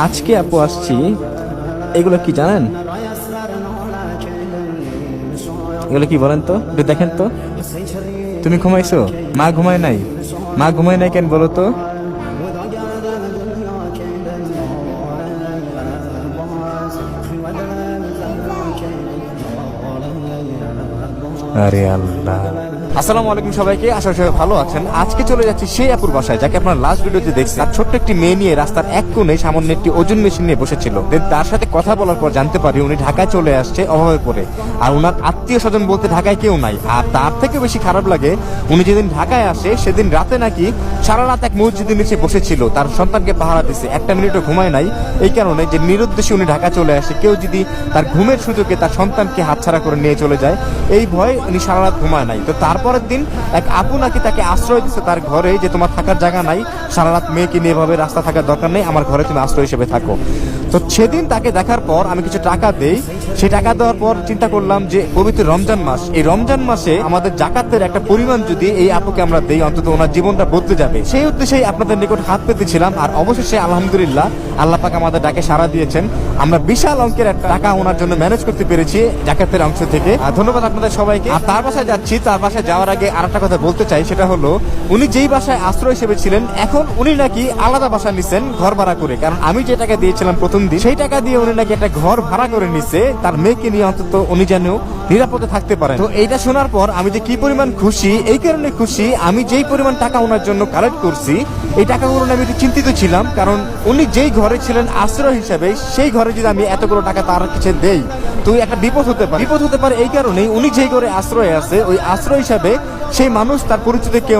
আজকে আপু আসছি, এগুলো কি জানেন? এগুলো কি বলেন তো, একটু দেখেন তো। তুমি ঘুমাইছো? মা ঘুমায় নাই? মা ঘুমায় নাই কেন বলো তো? আরে আল্লাহ। আসসালামু আলাইকুম সবাইকে, আশা করি সবাই ভালো আছেন। আজকে চলে যাচ্ছি সেই আপুর বাসায় যাকে আপনার লাস্ট ভিডিওতে দেখছেন। তার ছোট্ট একটি মেয়ে নিয়ে রাস্তার এক কোণে সামান্য একটি ওজন মেশিন নিয়ে বসেছিল। তার সাথে কথা বলার পর জানতে পারি উনি ঢাকায় চলে আসছে অভাবে পড়ে, আর ওনার আত্মীয় স্বজন বলতে ঢাকায় কেউ নাই। আর তার থেকে বেশি খারাপ লাগে, উনি যেদিন ঢাকায় আসে সেদিন রাতে নাকি সারা রাত এক মসজিদের নিচে বসেছিল, তার সন্তানকে পাহারা দিচ্ছে, একটা মিনিটও ঘুমায় নাই। এই কারণে যে নিরুদ্দেশে উনি ঢাকা চলে আসে, কেউ যদি তার ঘুমের সুযোগে তার সন্তানকে হাতছাড়া করে নিয়ে চলে যায়, এই ভয়ে উনি সারা রাত ঘুমায় নাই। তো তারপরের দিন এক আপু নাকি তাকে আশ্রয় দিচ্ছে তার ঘরে, যে তোমার থাকার জায়গা নাই, সারা রাত মেয়েকে নিয়ে এভাবে রাস্তা থাকার দরকার নেই, আমার ঘরে তুমি আশ্রয় হিসেবে থাকো। তো সেদিন তাকে দেখার পর আমি কিছু টাকা দেই। সেই টাকা দেওয়ার পর চিন্তা করলাম যে পবিত্র রমজান মাস, এই রমজান মাসে আমাদের জাকাতের একটা পরিমাণ যদি এই আপুকে আমরা দেই, অন্তত ওনার জীবনটা বদলে যাবে। সেই উদ্দেশ্যেই আপনাদের নিকট হাত পেতেছিলাম, আর অবশেষে আলহামদুলিল্লাহ আল্লাহ পাক আমাদের ডাকে সাড়া দিয়েছেন। আমরা বিশাল অঙ্কের একটা টাকা ওনার জন্য ম্যানেজ করতে পেরেছি জাকাতের অংশ থেকে। ধন্যবাদ আপনাদের সবাইকে। আর তার বাসায় যাচ্ছি, তার বাসায় যাওয়ার আগে আর একটা কথা বলতে চাই, সেটা হলো উনি যেই বাসায় আশ্রয় হিসেবে ছিলেন, এখন উনি নাকি আলাদা বাসা নিছেন ঘর ভাড়া করে। কারণ আমি যে টাকা দিয়েছিলাম প্রথম দিন, সেই টাকা দিয়ে উনি নাকি একটা ঘর ভাড়া করে নিছে তার মেয়েকে নিয়ে, অন্তত উনি যেন নিরাপদে থাকতে পারেন। তো এইটা শোনার পর আমি যে কি পরিমাণ খুশি, এই কারণে খুশি আমি যেই পরিমাণ টাকা ওনার জন্য কালেক্ট করছি, এই টাকাগুলো আমি একটু চিন্তিত ছিলাম। কারণ উনি যেই ঘরে ছিলেন আশ্রয় হিসাবে, সেই ঘরে যদি আমি এতগুলো টাকা তার কাছে দেই, তো একটা বিপদ হতে পারে। এই কারণেই উনি যেই ঘরে আশ্রয় আছে, ওই আশ্রয় হিসাবে সেই মানুষ তার পরিচিত কেউ